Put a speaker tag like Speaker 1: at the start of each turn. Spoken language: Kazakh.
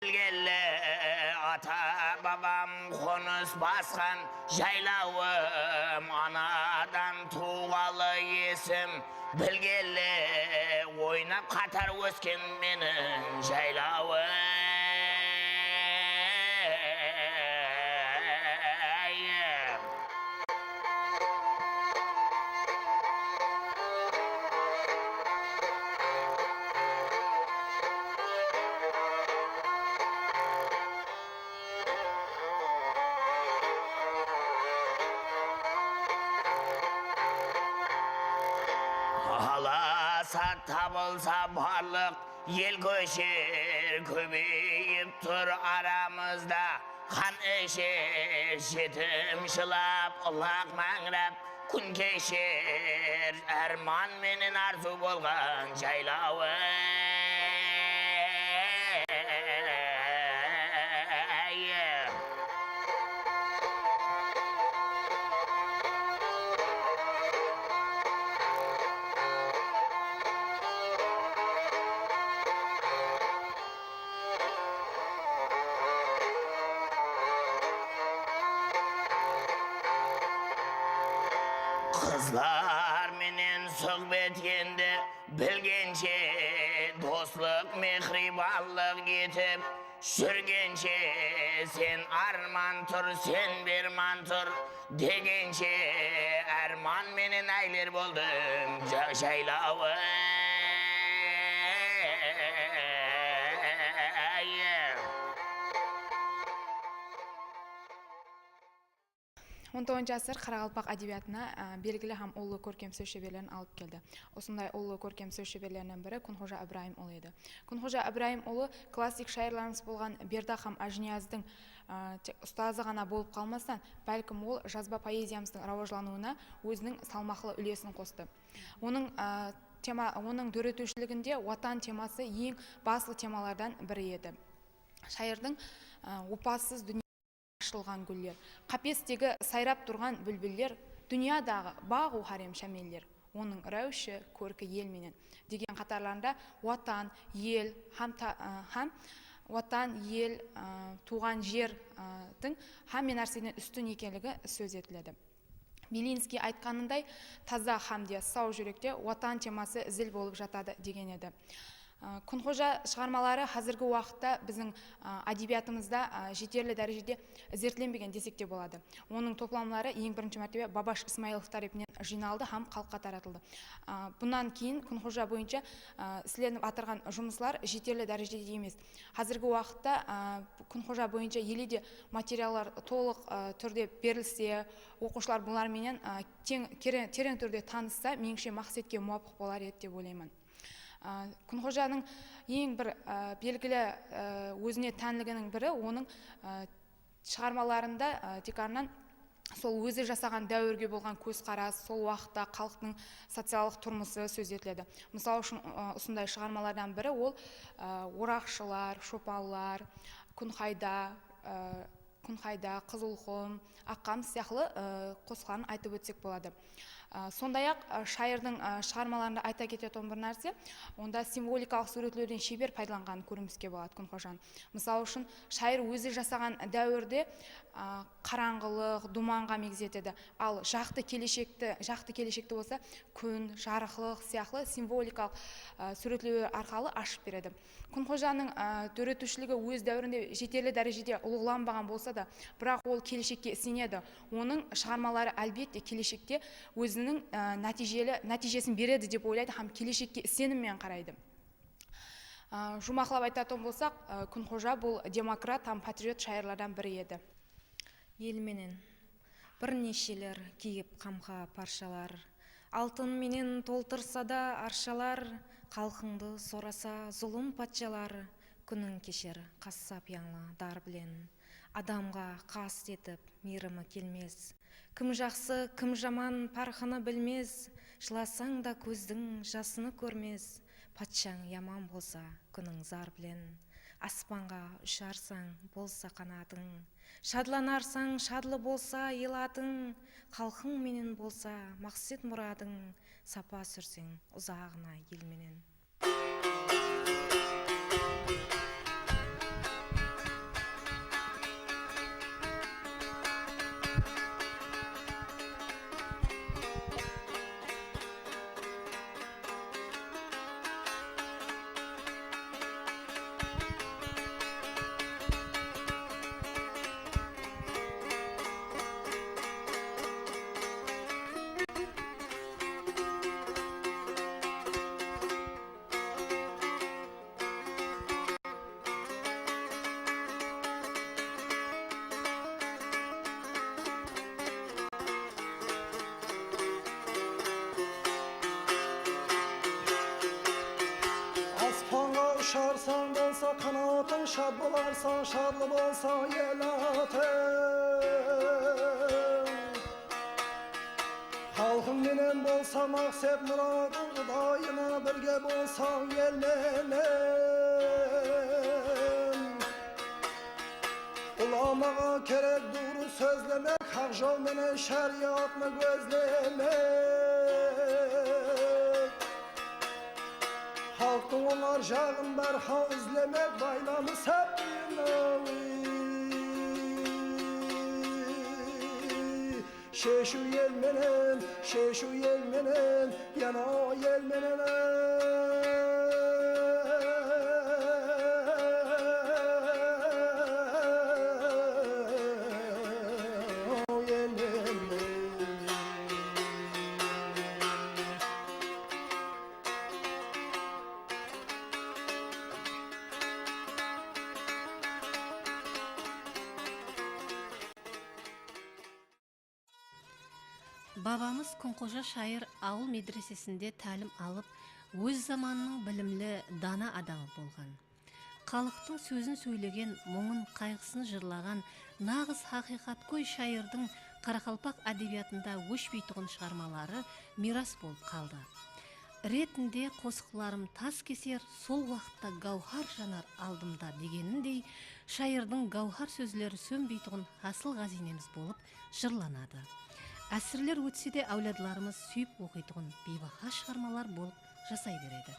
Speaker 1: Bilgelle ata babam konus baskan jaylauım anadan tuğalı yesim Bilgelle oynap katar ösken menin jaylauım Halasa tabılsa barlık yel köşer köbeyip tur aramızda kan eşer şetim şılap ılak mangrap kun keşer erman menin arzu bolgan jaylağı Kızlar menen sohbet endi bilgençe dostluk mehribanlık getip sürgençe sen arman tur sen bir mantur degençe erman menen aylar boldum jaylağı
Speaker 2: Он 19 ғасыр Қарақалпақ әдебиетіне белгілі һәм ұлы көркем сөз шеберлерін алып келді. Осындай ұлы көркем сөз шеберлерінің бірі Күнқожа Ибраһим ұлы еді. Күнқожа Ибраһим ұлы классик шайырларымыз болған Бердақ һәм Ажнияздың ұстазы ғана болып қалмастан, бәлкім ол жазба поэзиямыздың рауажлануына өзінің салмақлы үлесін қосты. Оның дөретушілігінде отан темасы ең басты темалардан бірі еді. Шайырдың опасыз дүние ашылған гүллер, қапестегі сайрап тұрған бүлбүллер, дүниядағы бағу харем шәмеллер, оның рәуші көркі ел менен деген қатарларында отан, ел, туған жердің һәм нәрседен үстін екенлігі сөз етіледі. Белинский айтқанындай таза һәмде сау жүректе отан темасы зіл болып жатады деген еді. Күнқожа шығармалары қазіргі уақытта біздің әдебиетімізде жетерлі дәрежеде зерттелінбеген десек те болады. Оның топламалары ең бірінші мәртебе Бабаш Исмаилов тарапынан жиналды һәм халыққа таратылды. Бұнан кейін Күнқожа бойынша істелініп атырған жұмыслар жетерлі дәрежеде емес. Қазіргі уақытта Күнқожа бойынша еледе материалдар толық түрде берілсе, оқушылар бұларменен терең түрде танысса, меніңше мақсатқа муафиқ болар еді деп ойлаймын. Күнқожаның ең бір белгілі өзіне тәнлігінің бірі оның шығармаларында текарынан сол өзі жасаған дәуірге болған көзқарас, сол уақытта халықтың социалдық тұрмысы сөз етіледі. Мысалы үшін осындай шығармалардан бірі ол орақшылар, шопаллар, күнқайда, Қызылқұм, Аққам сияқты қосқанын айтып өтсек болады. Сондай-ақ шайырдың шығармаларында айта кететін бір нәрсе, онда символикалық суретлеуден шебер пайдаланғанын көруімізге болады Күнқожаның. Мысалы үшін шайыр өзі жасаған дәуірде қараңғылық, думанға мегзетеді. Ал жақты келешекті болса, күн, жарықлық сияқты символикалық суретлеу арқылы ашып береді. Күнқожаның дөретушілігі өз дәуірінде жетерлі дәрежеде ұлығланбаған болса да, бірақ ол келешекке сенеді. Оның шығармалары әлбетте келешекте өзінің нәтижесін береді деп ойлайды һәм келешекке сеніммен қарайды. Жұмақлап айтатын болсақ, Күнқожа бұл демократ һәм патриот шайырлардан бірі еді.
Speaker 3: Ел менен бірнешелер киіп қамқа паршалар, алтын менен толтырса да аршалар, халқыңды сораса зұлым патшалар, күнің кешер қассап яңла дар білен, адамға қас етіп мейірімі келмес. Кім жақсы, кім жаман парқыны білмес, жыласаң да көздің жасыны көрмес. Патшаң яман болса күнің зар білен, аспанға ұшарсаң болса қанатың, шадланарсаң шадлы болса елатың, халқың менен болса мақсат мұрадың, сапа сүрсең ұзағына ел менен.
Speaker 4: барсаң шарлы болсаң ел атың. Халқың менен болсаң мақсат мұрадың, дайыма бірге болсаң ел менен. Ulamaya gerek doğru sözlemek, hak yol menen şeriatını gözlemek. Halkın onlar jağın berha izlemek, baylamı septiğin Şeşu yel menen, yana yel menen.
Speaker 5: Бабамыз Күнқожа шайыр ауыл медресесінде тәлім алып, өз заманының білімлі дана адамы болған. Халықтың сөзін сөйлеген, мұңын қайғысын жырлаған, нағыз хақиқаткөй шайырдың Қарақалпақ әдебиятында өшпейтұғын шығармалары мирас болып қалды. Ретінде қосқыларым тас кесер, сол уақытта гауһар жанар алдымда дегеніндей, шайырдың гауһар сөзлері сөнбейтұғын асыл ғазинеміз болып жырланады. Әсірлер өтсе де әулядыларымыз сүйіп оқитұғын бейбақа шығармалар болып жасай береді.